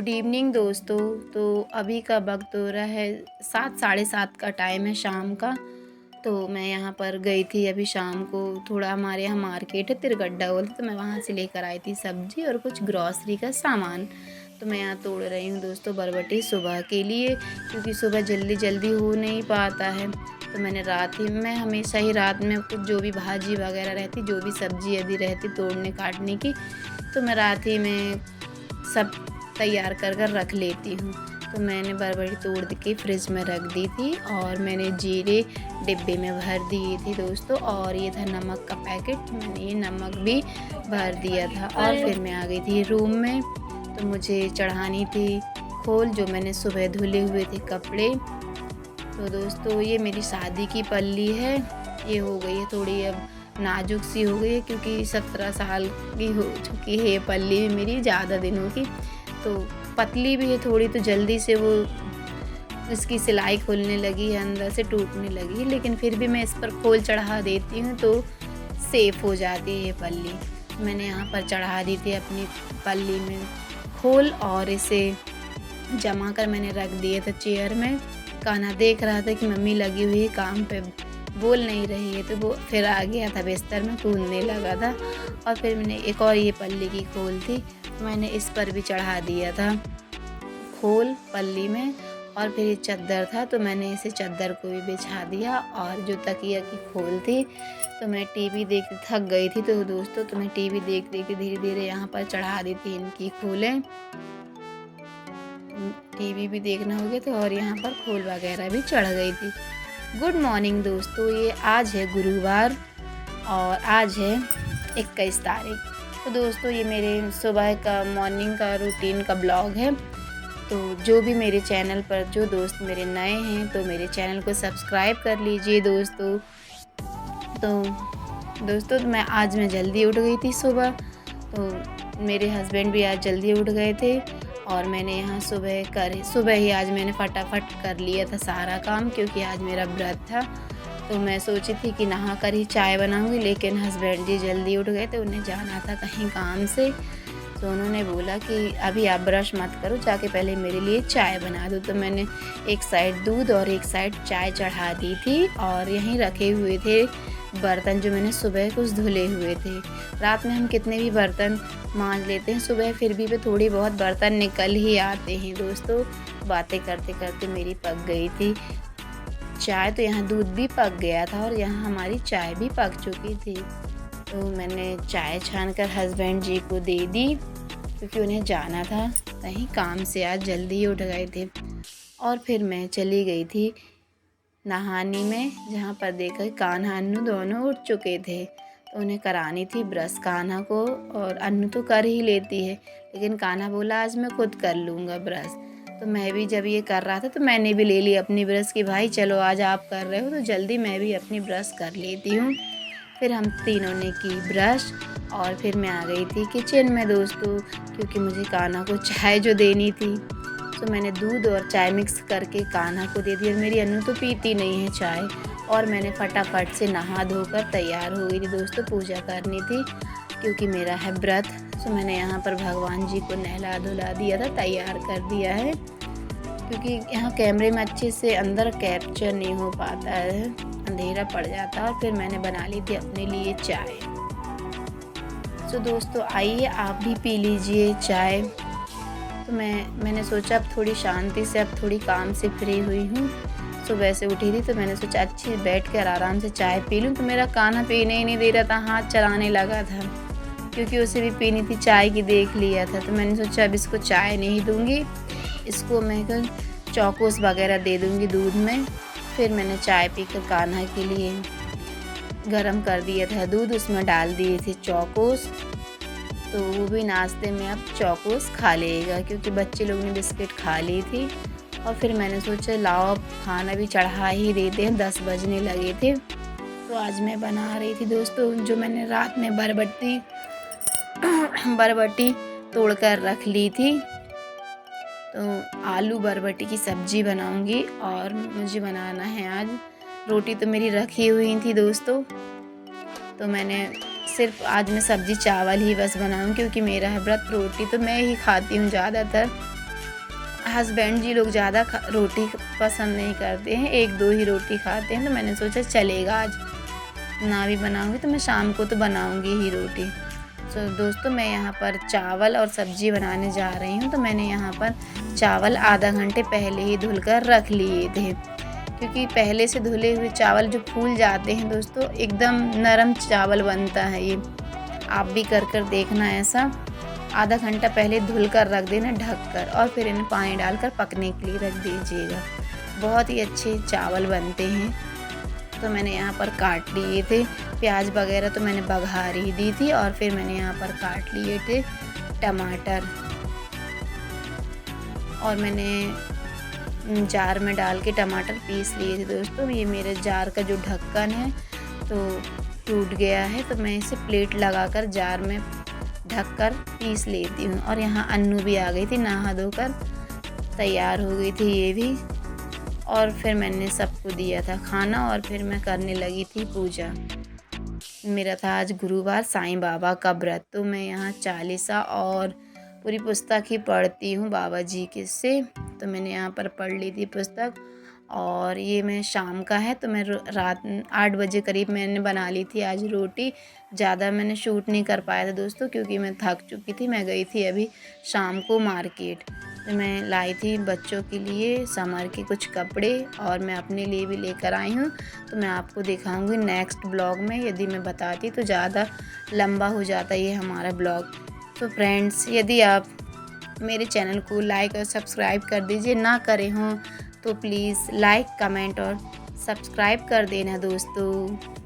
Good evening दोस्तों। तो अभी का वक्त हो रहा है 7 साढ़े 7 का टाइम है शाम का। तो मैं यहाँ पर गई थी अभी शाम को, थोड़ा हमारे यहाँ मार्केट है तिरगड्डा बोलते, तो मैं वहाँ से लेकर आई थी सब्ज़ी और कुछ ग्रॉसरी का सामान। तो मैं यहाँ तोड़ रही हूँ दोस्तों बरबटी सुबह के लिए, क्योंकि सुबह जल्दी जल्दी हो नहीं पाता है। तो मैंने रात ही मैं हमेशा ही रात में कुछ जो भी भाजी वगैरह रहती, जो भी सब्ज़ी यदि रहती तोड़ने काटने की, तो मैं रात ही में सब तैयार कर कर रख लेती हूँ। तो मैंने बरबटी तोड़ के फ्रिज में रख दी थी और मैंने जीरे डिब्बे में भर दिए थे दोस्तों। और ये था नमक का पैकेट, मैंने ये नमक भी भर दिया था। और फिर मैं आ गई थी रूम में, तो मुझे चढ़ानी थी खोल जो मैंने सुबह धुले हुए थे कपड़े। तो दोस्तों ये मेरी शादी की पल्ली है, ये हो गई है थोड़ी अब नाजुक सी हो गई है, क्योंकि 17 साल की हो चुकी है ये पल्ली भी मेरी ज़्यादा दिनों की। तो पतली भी है थोड़ी, तो जल्दी से वो इसकी सिलाई खुलने लगी है, अंदर से टूटने लगी है, लेकिन फिर भी मैं इस पर खोल चढ़ा देती हूँ तो सेफ़ हो जाती है ये पल्ली। मैंने यहाँ पर चढ़ा दी थी अपनी पल्ली में खोल और इसे जमा कर मैंने रख दिया था चेयर में। कान्हा देख रहा था कि मम्मी लगी हुई काम पे, बोल नहीं रही है, तो वो फिर आ गया था बिस्तर में, कूदने लगा था। और फिर मैंने एक और ये पल्ली की खोल थी, तो मैंने इस पर भी चढ़ा दिया था खोल पल्ली में। और फिर ये चद्दर था, तो मैंने इसे चद्दर को भी बिछा दिया। और जो तकिया की खोल थी, तो मैं टीवी देख थक गई थी तो दोस्तों, तो मैं टीवी देख देख के धीरे धीरे यहाँ पर चढ़ा दी थी इनकी खोलें। टीवी भी देखना हो गया था और यहाँ पर खोल वगैरह भी चढ़ गई थी। गुड मॉर्निंग दोस्तों, ये आज है गुरुवार और आज है 21 तारीख। तो दोस्तों ये मेरे सुबह का मॉर्निंग का रूटीन का ब्लॉग है। तो जो भी मेरे चैनल पर जो दोस्त मेरे नए हैं, तो मेरे चैनल को सब्सक्राइब कर लीजिए दोस्तों। तो दोस्तों मैं जल्दी उठ गई थी सुबह, तो मेरे हस्बैंड भी आज जल्दी उठ गए थे। और मैंने यहाँ सुबह ही आज मैंने फटाफट कर लिया था सारा काम, क्योंकि आज मेरा व्रत था। तो मैं सोची थी कि नहा कर ही चाय बनाऊंगी, लेकिन हस्बैंड जी जल्दी उठ गए थे, उन्हें जाना था कहीं काम से। तो उन्होंने बोला कि अभी आप ब्रश मत करो, जाके पहले मेरे लिए चाय बना दो। तो मैंने एक साइड दूध और एक साइड चाय चढ़ा दी थी। और यहीं रखे हुए थे बर्तन जो मैंने सुबह कुछ धुले हुए थे। रात में हम कितने भी बर्तन मांज लेते हैं, सुबह फिर भी थोड़ी बहुत बर्तन निकल ही आते हैं दोस्तों। बातें करते करते मेरी पक गई थी चाय, तो यहाँ दूध भी पक गया था और यहाँ हमारी चाय भी पक चुकी थी। तो मैंने चाय छानकर हस्बैंड जी को दे दी, क्योंकि उन्हें जाना था कहीं काम से, आज जल्दी उठ गए थे। और फिर मैं चली गई थी नहाने में, जहाँ पर देखा कान्हा अन्नू दोनों उठ चुके थे। तो उन्हें करानी थी ब्रश कान्हा को, और अन्नू तो कर ही लेती है, लेकिन कान्हा बोला आज मैं खुद कर लूँगा ब्रश। तो मैं भी जब ये कर रहा था तो मैंने भी ले ली अपनी ब्रश कि भाई चलो आज आप कर रहे हो तो जल्दी मैं भी अपनी ब्रश कर लेती हूँ। फिर हम तीनों ने की ब्रश और फिर मैं आ गई थी किचन में दोस्तों, क्योंकि मुझे कान्हा को चाय जो देनी थी। तो मैंने दूध और चाय मिक्स करके कान्हा को दे दी। और मेरी अन्नू तो पीती नहीं है चाय। और मैंने फटाफट से नहा धोकर तैयार हो गई थी दोस्तों, पूजा करनी थी क्योंकि मेरा है व्रत। तो मैंने यहाँ पर भगवान जी को नहला धुला दिया था, तैयार कर दिया है, क्योंकि यहाँ कैमरे में अच्छे से अंदर कैप्चर नहीं हो पाता है, अंधेरा पड़ जाता है। और फिर मैंने बना ली थी अपने लिए चाय। तो दोस्तों आइए आप भी पी लीजिए चाय। तो मैंने सोचा अब थोड़ी शांति से, अब थोड़ी काम से फ्री हुई हूँ, सुबह से उठी थी, तो मैंने सोचा अच्छी बैठ कर आराम से चाय पी लूँ। तो मेरा कान्हा पीने ही नहीं दे रहा था, हाथ चलाने लगा था, क्योंकि उसे भी पीनी थी चाय की, देख लिया था। तो मैंने सोचा अब इसको चाय नहीं दूँगी, इसको मैं चौकोस वगैरह दे दूँगी दूध में। फिर मैंने चाय पीकर कान्हा के लिए गरम कर दिया था दूध, उसमें डाल दिए थे चौकोस। तो वो भी नाश्ते में अब चौकोस खा लेगा, क्योंकि बच्चे लोग ने बिस्किट खा ली थी। और फिर मैंने सोचा लाओ अब खाना भी चढ़ा ही देते हैं, 10 बजने लगे थे। तो आज मैं बना रही थी दोस्तों जो मैंने रात में बरबटी तोड़ कर रख ली थी। तो आलू बरबटी की सब्ज़ी बनाऊंगी और मुझे बनाना है आज रोटी, तो मेरी रखी हुई थी दोस्तों। तो मैंने सिर्फ आज मैं सब्ज़ी चावल ही बस बनाऊँ, क्योंकि मेरा है व्रत। रोटी तो मैं ही खाती हूँ ज़्यादातर, हस्बैंड जी लोग ज़्यादा रोटी पसंद नहीं करते हैं, 1-2 ही रोटी खाते हैं, तो मैंने सोचा चलेगा आज ना भी बनाऊँगी तो मैं शाम को तो बनाऊँगी ही रोटी। तो दोस्तों मैं यहाँ पर चावल और सब्ज़ी बनाने जा रही हूँ, तो मैंने यहाँ पर चावल आधा घंटे पहले ही धुल कर रख लिए थे, क्योंकि पहले से धुले हुए चावल जो फूल जाते हैं दोस्तों, एकदम नरम चावल बनता है ये। आप भी कर देखना ऐसा। आधा घंटा पहले धुल कर रख देना ढक कर, और फिर इन्हें पानी डालकर पकने के लिए रख दीजिएगा। बहुत ही अच्छे चावल बनते हैं। तो मैंने यहाँ पर काट लिए थे प्याज वगैरह, तो मैंने बघार ही दी थी, और फिर मैंने यहाँ पर काट लिए थे टमाटर, और मैंने जार में डाल के टमाटर पीस लिए थे दोस्तों। ये मेरे जार का जो ढक्कन है तो टूट गया है, तो मैं इसे प्लेट लगाकर जार में ढककर पीस लेती हूँ। और यहाँ अन्नू भी आ गई थी, नहा धोकर तैयार हो गई थी ये भी, और फिर मैंने सबको दिया था खाना, और फिर मैं करने लगी थी पूजा। मेरा था आज गुरुवार, साईं बाबा का व्रत, तो मैं यहाँ चालीसा और पूरी पुस्तक ही पढ़ती हूँ बाबा जी के से। तो मैंने यहाँ पर पढ़ ली थी पुस्तक, और ये मैं शाम का है, तो मैं रात 8 बजे करीब मैंने बना ली थी आज रोटी। ज़्यादा मैंने शूट नहीं कर पाया था दोस्तों, क्योंकि मैं थक चुकी थी। मैं गई थी अभी शाम को मार्केट, तो मैं लाई थी बच्चों के लिए समर के कुछ कपड़े, और मैं अपने लिए भी लेकर आई हूँ। तो मैं आपको दिखाऊंगी नेक्स्ट ब्लॉग में, यदि मैं बताती तो ज़्यादा लंबा हो जाता ये हमारा ब्लॉग। तो फ्रेंड्स, यदि आप मेरे चैनल को लाइक और सब्सक्राइब कर दीजिए, ना करे हों तो प्लीज़ लाइक, कमेंट और सब्सक्राइब कर देना दोस्तों।